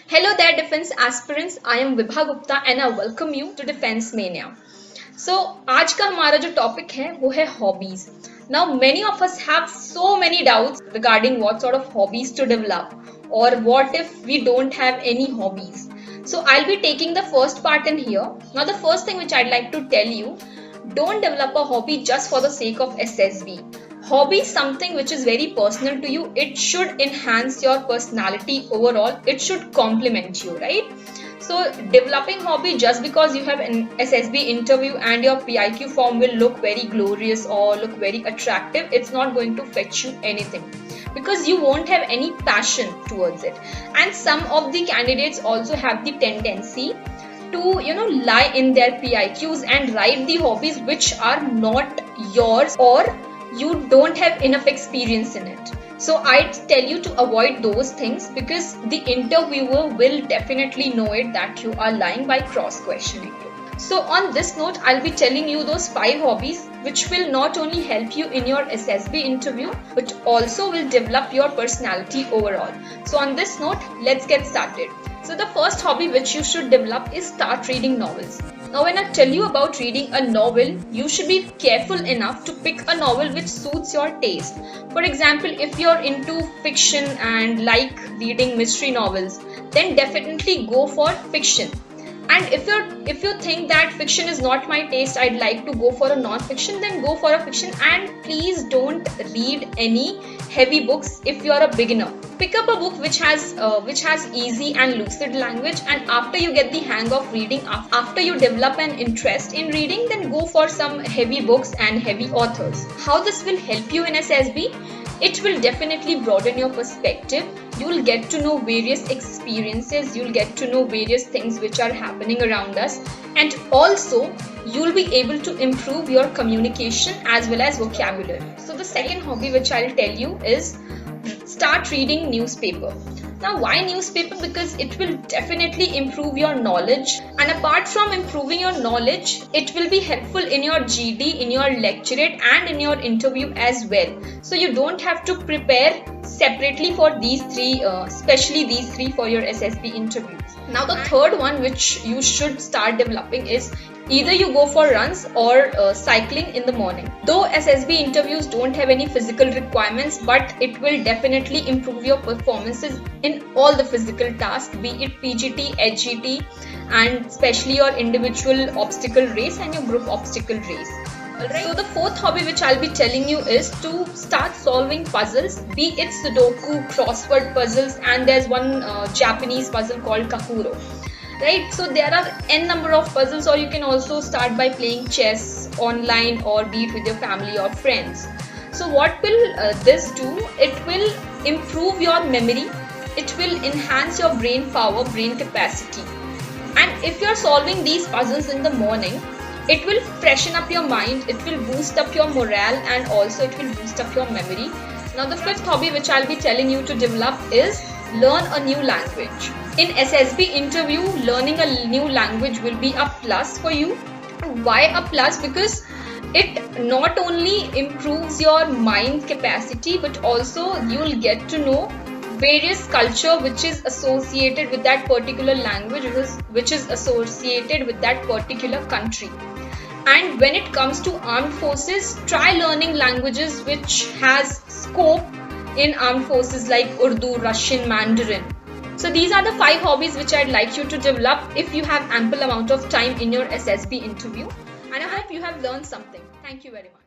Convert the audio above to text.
Hello there defense aspirants, I am Vibha Gupta and I welcome you to Defense Mania. So आज का हमारा जो topic है वो है hobbies. Now many of us have so many doubts regarding what sort of hobbies to develop or what if we don't have any hobbies. So I'll be taking the first part in here. Now the first thing which I'd like to tell you, don't develop a hobby just for the sake of SSB. Hobby is something which is very personal to you. It should enhance your personality overall. It should complement you, right? So developing hobby just because you have an SSB interview and your PIQ form will look very glorious or look very attractive, it's not going to fetch you anything because you won't have any passion towards it. And some of the candidates also have the tendency to lie in their PIQs and write the hobbies which are not yours or you don't have enough experience in it. So I'd tell you to avoid those things because the interviewer will definitely know it that you are lying by cross-questioning you. So on this note, I'll be telling you those 5 hobbies which will not only help you in your SSB interview but also will develop your personality overall. So on this note, let's get started. So the first hobby which you should develop is start reading novels. Now when I tell you about reading a novel, you should be careful enough to pick a novel which suits your taste. For example, if you're into fiction and like reading mystery novels, then definitely go for fiction. And if you think that fiction is not my taste, I'd like to go for a non-fiction, then go for a fiction, and please don't read any heavy books if you are a beginner. Pick up a book which has easy and lucid language, and after you get the hang of reading, after you develop an interest in reading, then go for some heavy books and heavy authors. How this will help you in SSB? It will definitely broaden your perspective. You will get to know various experiences, you'll get to know various things which are happening around us, and also you'll be able to improve your communication as well as vocabulary. So the second hobby which I'll tell you is start reading newspaper. Now why newspaper? Because it will definitely improve your knowledge, and apart from improving your knowledge, it will be helpful in your GD, in your lecturate and in your interview as well. So you don't have to prepare separately for these 3, especially these 3 for your SSB interviews. Now the third one which you should start developing is either you go for runs or cycling in the morning. Though SSB interviews don't have any physical requirements, but it will definitely improve your performances in all the physical tasks, be it PGT, HGT, and especially your individual obstacle race and your group obstacle race. Alright. So the fourth hobby which I'll be telling you is to start solving puzzles, be it Sudoku, crossword puzzles, and there's one Japanese puzzle called Kakuro. Right, so there are n number of puzzles, or you can also start by playing chess online or be it with your family or friends. So what will this do? It will improve your memory, it will enhance your brain power, brain capacity, and if you're solving these puzzles in the morning, it will freshen up your mind, it will boost up your morale, and also it will boost up your memory. Now the fifth hobby which I'll be telling you to develop is learn a new language. In SSB interview, learning a new language will be a plus for you. Why a plus? Because it not only improves your mind capacity, but also you will get to know various culture which is associated with that particular language, which is associated with that particular country. And when it comes to armed forces, try learning languages which has scope in armed forces like Urdu, Russian, Mandarin. So these are the 5 hobbies which I'd like you to develop if you have ample amount of time in your SSB interview. And I hope you have learned something. Thank you very much.